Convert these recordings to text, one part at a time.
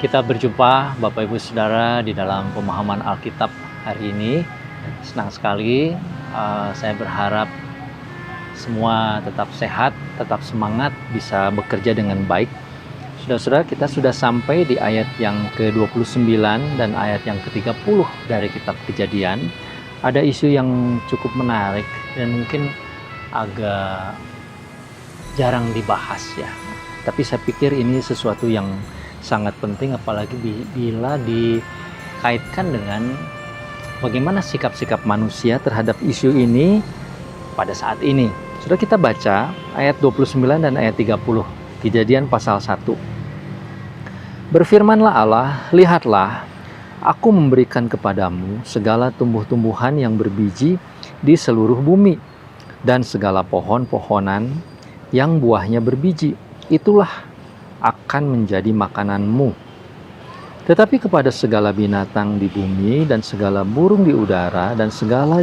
Kita berjumpa Bapak Ibu Saudara di dalam pemahaman Alkitab hari ini. Senang sekali, saya berharap semua tetap sehat, tetap semangat, bisa bekerja dengan baik. Saudara-saudara, kita sudah sampai di ayat yang ke-29 dan ayat yang ke-30 dari kitab Kejadian. Ada isu yang cukup menarik dan mungkin agak jarang dibahas ya. Tapi saya pikir ini sesuatu yang sangat penting, apalagi bila dikaitkan dengan bagaimana sikap-sikap manusia terhadap isu ini pada saat ini. Sudah kita baca ayat 29 dan ayat 30, Kejadian pasal 1. Berfirmanlah Allah, lihatlah, aku memberikan kepadamu segala tumbuh-tumbuhan yang berbiji di seluruh bumi, dan segala pohon-pohonan yang buahnya berbiji, itulah akan menjadi makananmu. Tetapi kepada segala binatang di bumi dan segala burung di udara dan segala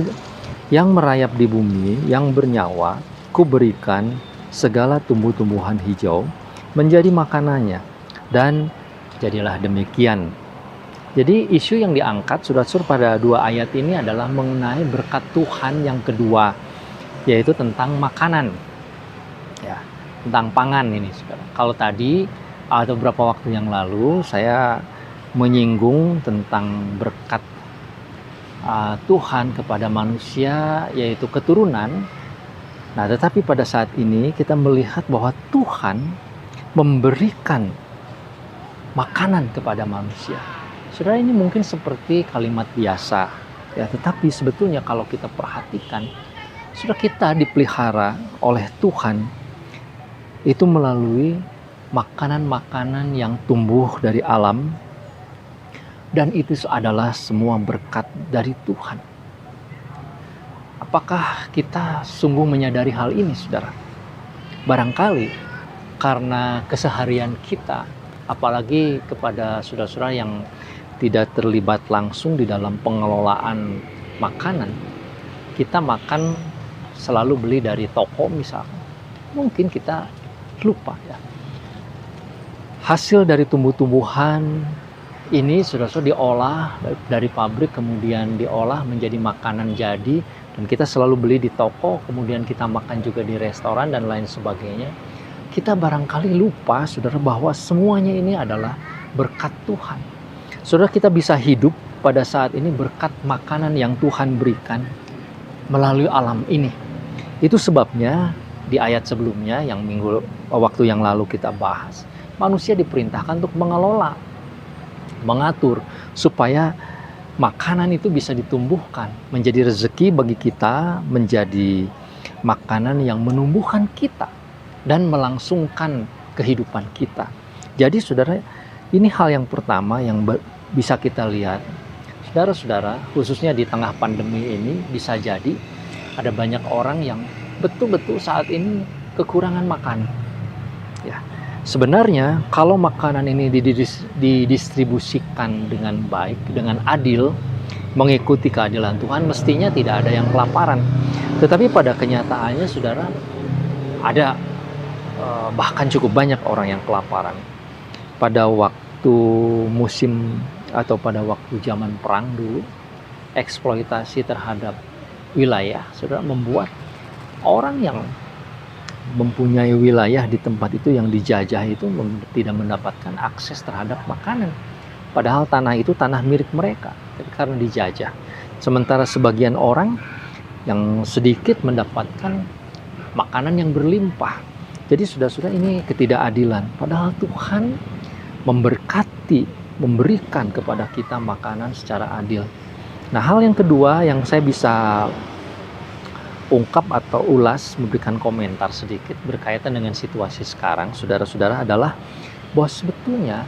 yang merayap di bumi yang bernyawa, kuberikan segala tumbuh-tumbuhan hijau menjadi makanannya. Dan jadilah demikian. Jadi isu yang diangkat saudara-saudara pada dua ayat ini adalah mengenai berkat Tuhan yang kedua, yaitu tentang makanan. Ya, tentang pangan ini saudara. Kalau tadi atau beberapa waktu yang lalu saya menyinggung tentang berkat Tuhan kepada manusia, yaitu keturunan. Nah, tetapi pada saat ini kita melihat bahwa Tuhan memberikan makanan kepada manusia. Saudara, ini mungkin seperti kalimat biasa ya, tetapi sebetulnya kalau kita perhatikan, sudah kita dipelihara oleh Tuhan itu melalui makanan-makanan yang tumbuh dari alam, dan itu adalah semua berkat dari Tuhan. Apakah kita sungguh menyadari hal ini, saudara? Barangkali karena keseharian kita, apalagi kepada saudara-saudara yang tidak terlibat langsung di dalam pengelolaan makanan, kita makan selalu beli dari toko misalnya. Mungkin kita lupa ya. Hasil dari tumbuh-tumbuhan ini saudara-saudara diolah dari pabrik, kemudian diolah menjadi makanan jadi, dan kita selalu beli di toko, kemudian kita makan juga di restoran dan lain sebagainya. Kita barangkali lupa saudara bahwa semuanya ini adalah berkat Tuhan. Saudara, kita bisa hidup pada saat ini berkat makanan yang Tuhan berikan melalui alam ini. Itu sebabnya di ayat sebelumnya yang waktu yang lalu kita bahas, manusia diperintahkan untuk mengelola, mengatur supaya makanan itu bisa ditumbuhkan menjadi rezeki bagi kita, menjadi makanan yang menumbuhkan kita dan melangsungkan kehidupan kita. Jadi saudara, ini hal yang pertama yang bisa kita lihat. Saudara-saudara, khususnya di tengah pandemi ini, bisa jadi ada banyak orang yang betul-betul saat ini kekurangan makan. Ya, sebenarnya kalau makanan ini didistribusikan dengan baik, dengan adil, mengikuti keadilan Tuhan, mestinya tidak ada yang kelaparan. Tetapi pada kenyataannya, saudara, ada bahkan cukup banyak orang yang kelaparan. Pada waktu musim atau pada waktu zaman perang dulu, eksploitasi terhadap wilayah, saudara, membuat orang yang mempunyai wilayah di tempat itu yang dijajah itu tidak mendapatkan akses terhadap makanan. Padahal tanah itu tanah milik mereka, tapi karena dijajah. Sementara sebagian orang yang sedikit mendapatkan makanan yang berlimpah. Jadi saudara-saudara, ini ketidakadilan. Padahal Tuhan memberkati, memberikan kepada kita makanan secara adil. Nah, hal yang kedua yang saya bisa ungkap atau ulas, memberikan komentar sedikit berkaitan dengan situasi sekarang, saudara-saudara, adalah bahwa sebetulnya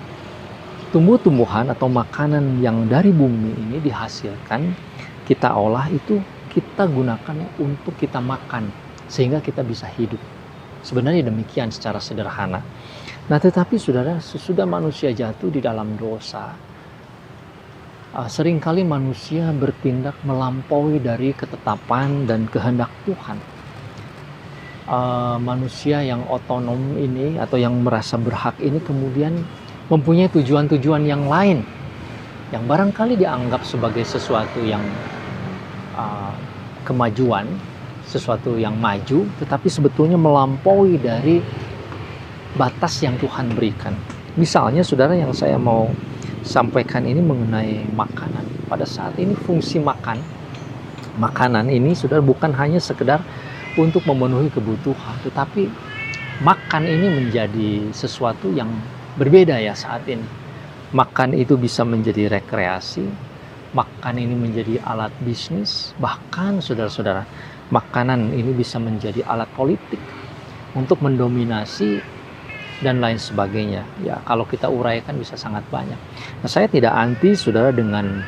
tumbuh-tumbuhan atau makanan yang dari bumi ini dihasilkan, kita olah itu, kita gunakan untuk kita makan sehingga kita bisa hidup. Sebenarnya demikian secara sederhana. Nah, tetapi saudara, sesudah manusia jatuh di dalam dosa, seringkali manusia bertindak melampaui dari ketetapan dan kehendak Tuhan. Manusia yang otonom ini atau yang merasa berhak ini kemudian mempunyai tujuan-tujuan yang lain yang barangkali dianggap sebagai sesuatu yang kemajuan, sesuatu yang maju, tetapi sebetulnya melampaui dari batas yang Tuhan berikan. Misalnya saudara, yang saya mau sampaikan ini mengenai makanan. Pada saat ini fungsi makanan ini saudara bukan hanya sekedar untuk memenuhi kebutuhan, tetapi makan ini menjadi sesuatu yang berbeda ya saat ini. Makan itu bisa menjadi rekreasi, makan ini menjadi alat bisnis, bahkan saudara-saudara, makanan ini bisa menjadi alat politik untuk mendominasi dan lain sebagainya. Ya, kalau kita uraikan bisa sangat banyak. Nah, saya tidak anti saudara dengan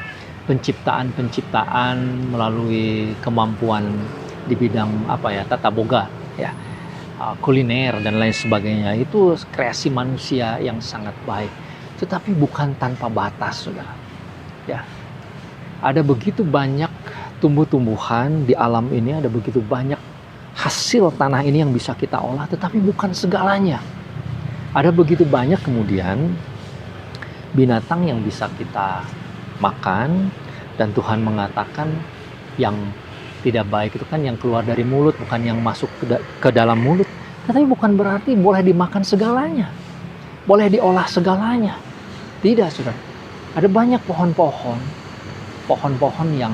penciptaan melalui kemampuan di bidang tata boga, ya, kuliner dan lain sebagainya. Itu kreasi manusia yang sangat baik. Tetapi bukan tanpa batas, saudara. Ya, ada begitu banyak tumbuh-tumbuhan di alam ini, ada begitu banyak hasil tanah ini yang bisa kita olah, tetapi bukan segalanya. Ada begitu banyak kemudian binatang yang bisa kita makan, dan Tuhan mengatakan yang tidak baik itu kan yang keluar dari mulut, bukan yang masuk ke dalam mulut. Tetapi bukan berarti boleh dimakan segalanya, boleh diolah segalanya. Tidak, saudara. Ada banyak pohon-pohon yang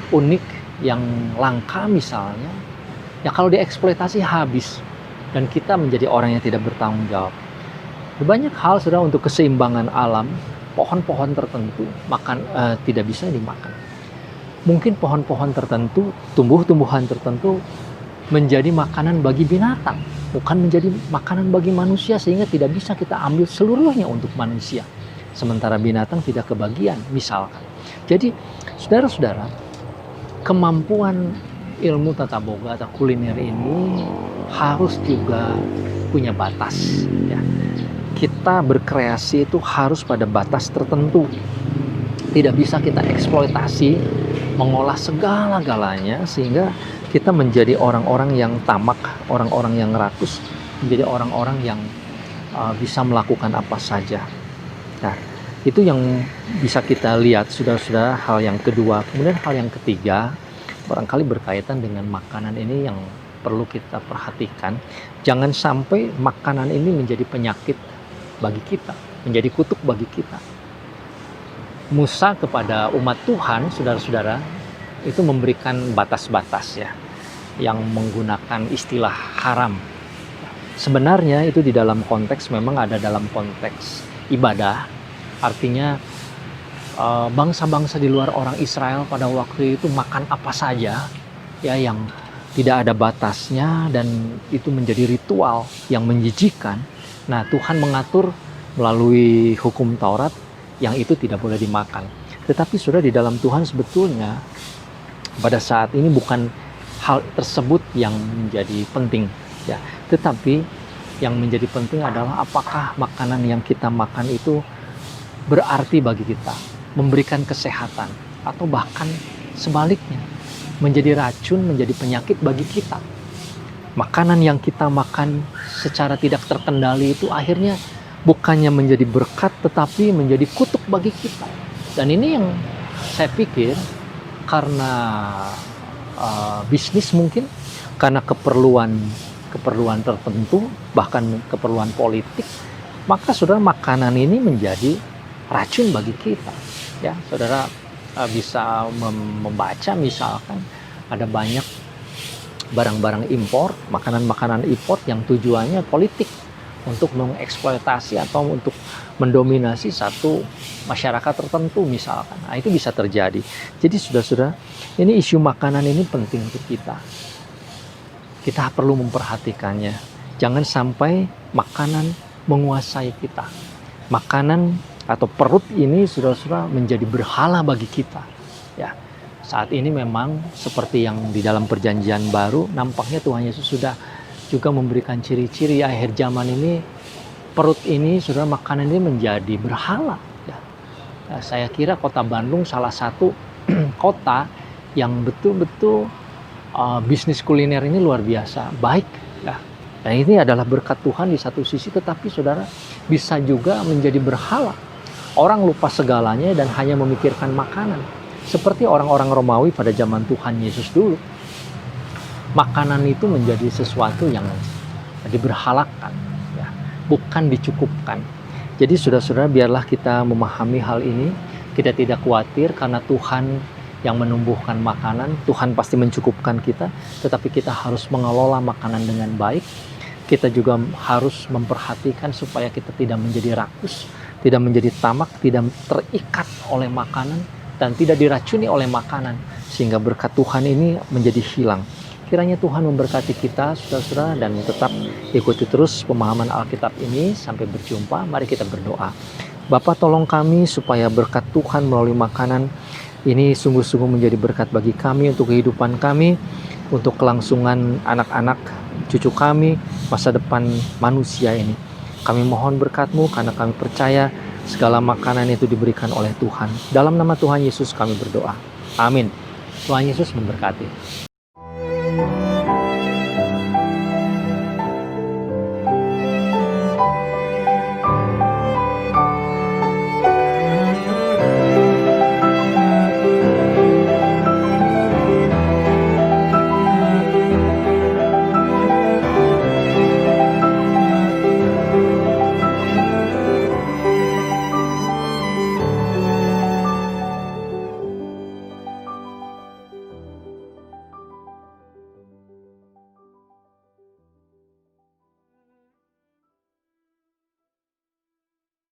unik, yang langka misalnya, ya kalau dieksploitasi habis, dan kita menjadi orang yang tidak bertanggung jawab. Banyak hal saudara untuk keseimbangan alam, pohon-pohon tertentu tidak bisa dimakan. Mungkin pohon-pohon tertentu, tumbuh-tumbuhan tertentu menjadi makanan bagi binatang, bukan menjadi makanan bagi manusia, sehingga tidak bisa kita ambil seluruhnya untuk manusia. Sementara binatang tidak kebagian, misalkan. Jadi, saudara-saudara, kemampuan ilmu tata boga atau kuliner ini harus juga punya batas. Ya. Kita berkreasi itu harus pada batas tertentu. Tidak bisa kita eksploitasi, mengolah segala-galanya, sehingga kita menjadi orang-orang yang tamak, orang-orang yang rakus, menjadi orang-orang yang bisa melakukan apa saja. Nah, itu yang bisa kita lihat, saudara-saudara, hal yang kedua. Kemudian hal yang ketiga, barangkali berkaitan dengan makanan ini yang perlu kita perhatikan. Jangan sampai makanan ini menjadi penyakit bagi kita, menjadi kutuk bagi kita. Musa kepada umat Tuhan, saudara-saudara, itu memberikan batas-batas ya, yang menggunakan istilah haram. Sebenarnya itu di dalam konteks, memang ada dalam konteks ibadah, artinya bangsa-bangsa di luar orang Israel pada waktu itu makan apa saja ya, yang tidak ada batasnya, dan itu menjadi ritual yang menjijikan. Nah, Tuhan mengatur melalui hukum Taurat yang itu tidak boleh dimakan. Tetapi sudah di dalam Tuhan sebetulnya pada saat ini bukan hal tersebut yang menjadi penting ya, tetapi yang menjadi penting adalah apakah makanan yang kita makan itu berarti bagi kita, memberikan kesehatan, atau bahkan sebaliknya menjadi racun, menjadi penyakit bagi kita. Makanan yang kita makan secara tidak terkendali itu akhirnya bukannya menjadi berkat, tetapi menjadi kutuk bagi kita. Dan ini yang saya pikir karena bisnis mungkin, karena keperluan tertentu, bahkan keperluan politik, maka saudara, makanan ini menjadi racun bagi kita. Ya, saudara bisa membaca misalkan ada banyak barang-barang impor, makanan-makanan impor yang tujuannya politik, untuk mengeksploitasi atau untuk mendominasi satu masyarakat tertentu misalkan. Nah, itu bisa terjadi. Jadi saudara-saudara, ini isu makanan ini penting untuk kita. Kita perlu memperhatikannya. Jangan sampai makanan menguasai kita. Makanan atau perut ini saudara-saudara menjadi berhala bagi kita. Ya, saat ini memang seperti yang di dalam perjanjian baru, nampaknya Tuhan Yesus sudah juga memberikan ciri-ciri akhir zaman ini. Perut ini, saudara, makanan ini menjadi berhala. Ya. Nah, saya kira kota Bandung salah satu kota yang betul-betul bisnis kuliner ini luar biasa baik. Ya. Dan ini adalah berkat Tuhan di satu sisi, tetapi saudara, Bisa juga menjadi berhala. Orang lupa segalanya dan hanya memikirkan makanan. Seperti orang-orang Romawi pada zaman Tuhan Yesus dulu. Makanan itu menjadi sesuatu yang diberhalakan, ya, bukan dicukupkan. Jadi saudara-saudara, biarlah kita memahami hal ini. Kita tidak khawatir karena Tuhan yang menumbuhkan makanan. Tuhan pasti mencukupkan kita, tetapi kita harus mengelola makanan dengan baik. Kita juga harus memperhatikan supaya kita tidak menjadi rakus, tidak menjadi tamak, tidak terikat oleh makanan, dan tidak diracuni oleh makanan, sehingga berkat Tuhan ini menjadi hilang. Kiranya Tuhan memberkati kita, saudara-saudara, dan tetap ikuti terus pemahaman Alkitab ini. Sampai berjumpa, mari kita berdoa. Bapa, tolong kami supaya berkat Tuhan melalui makanan ini sungguh-sungguh menjadi berkat bagi kami, untuk kehidupan kami, untuk kelangsungan anak-anak, cucu kami, masa depan manusia ini. Kami mohon berkat-Mu karena kami percaya segala makanan itu diberikan oleh Tuhan. Dalam nama Tuhan Yesus kami berdoa. Amin. Tuhan Yesus memberkati.